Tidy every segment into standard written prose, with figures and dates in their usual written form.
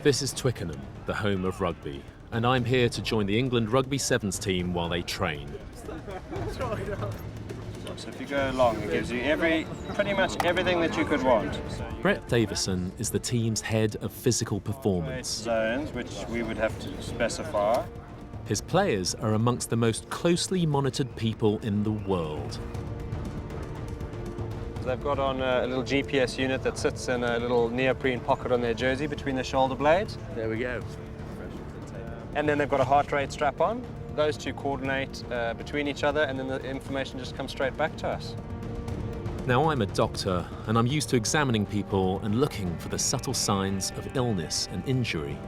This is Twickenham, the home of rugby, and I'm here to join the England Rugby Sevens team while they train. So if you go along, it gives you pretty much everything that you could want. Brett Davison is the team's head of physical performance. Zones, which we would have to specify. His players are amongst the most closely monitored people in the world. They've got on a little GPS unit that sits in a little neoprene pocket on their jersey between the shoulder blades. There we go. And then they've got a heart rate strap on. Those two coordinate between each other, and then the information just comes straight back to us. Now, I'm a doctor, and I'm used to examining people and looking for the subtle signs of illness and injury.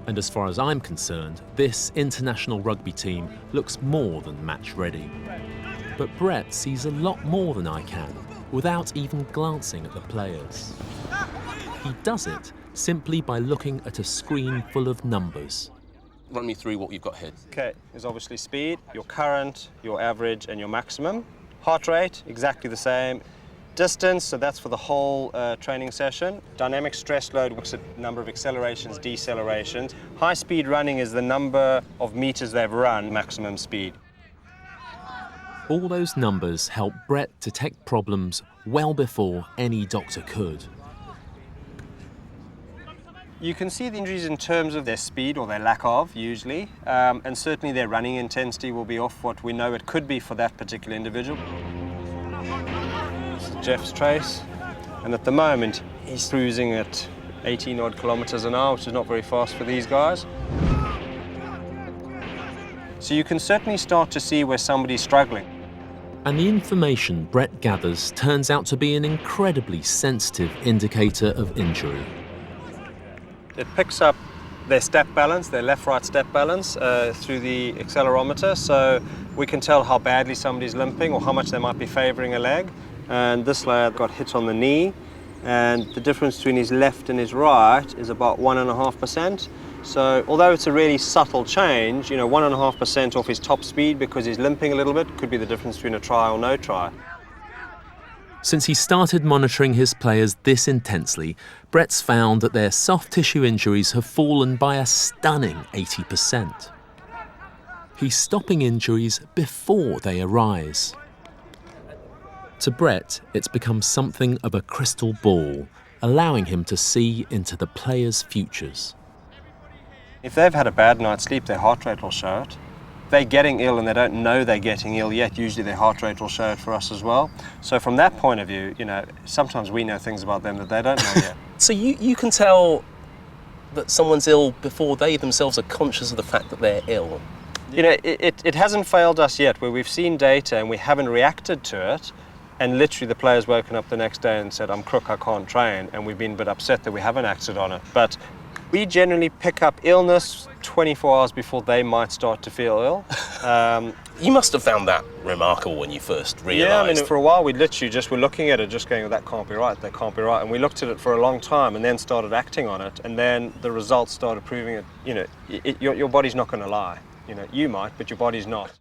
And as far as I'm concerned, this international rugby team looks more than match ready. But Brett sees a lot more than I can, without even glancing at the players. He does it simply by looking at a screen full of numbers. Run me through what you've got here. Okay, there's obviously speed, your current, your average, and your maximum. Heart rate, exactly the same. Distance, so that's for the whole training session. Dynamic stress load looks at number of accelerations, decelerations. High speed running is the number of meters they've run, maximum speed. All those numbers help Brett detect problems well before any doctor could. You can see the injuries in terms of their speed or their lack of, usually, and certainly their running intensity will be off what we know it could be for that particular individual. This is Jeff's trace, and at the moment he's cruising at 18 odd kilometers an hour, which is not very fast for these guys. So you can certainly start to see where somebody's struggling. And the information Brett gathers turns out to be an incredibly sensitive indicator of injury. It picks up their step balance, their left-right step balance through the accelerometer, so we can tell how badly somebody's limping or how much they might be favouring a leg. And this lad got hit on the knee, and the difference between his left and his right is about 1.5%. So although it's a really subtle change, 1.5% off his top speed because he's limping a little bit could be the difference between a try or no try. Since he started monitoring his players this intensely, Brett's found that their soft tissue injuries have fallen by a stunning 80%. He's stopping injuries before they arise. To Brett, it's become something of a crystal ball, allowing him to see into the players' futures. If they've had a bad night's sleep, their heart rate will show it. If they're getting ill and they don't know they're getting ill yet, usually their heart rate will show it for us as well. So from that point of view, sometimes we know things about them that they don't know yet. So you can tell that someone's ill before they themselves are conscious of the fact that they're ill? It hasn't failed us yet, where we've seen data and we haven't reacted to it, and literally the player's woken up the next day and said, I'm crook, I can't train, and we've been a bit upset that we haven't acted on it. But we generally pick up illness 24 hours before they might start to feel ill. You must have found that remarkable when you first realised. Yeah, for a while we literally just were looking at it, just going, that can't be right, that can't be right. And we looked at it for a long time and then started acting on it. And then the results started proving it, your body's not going to lie. You might, but your body's not.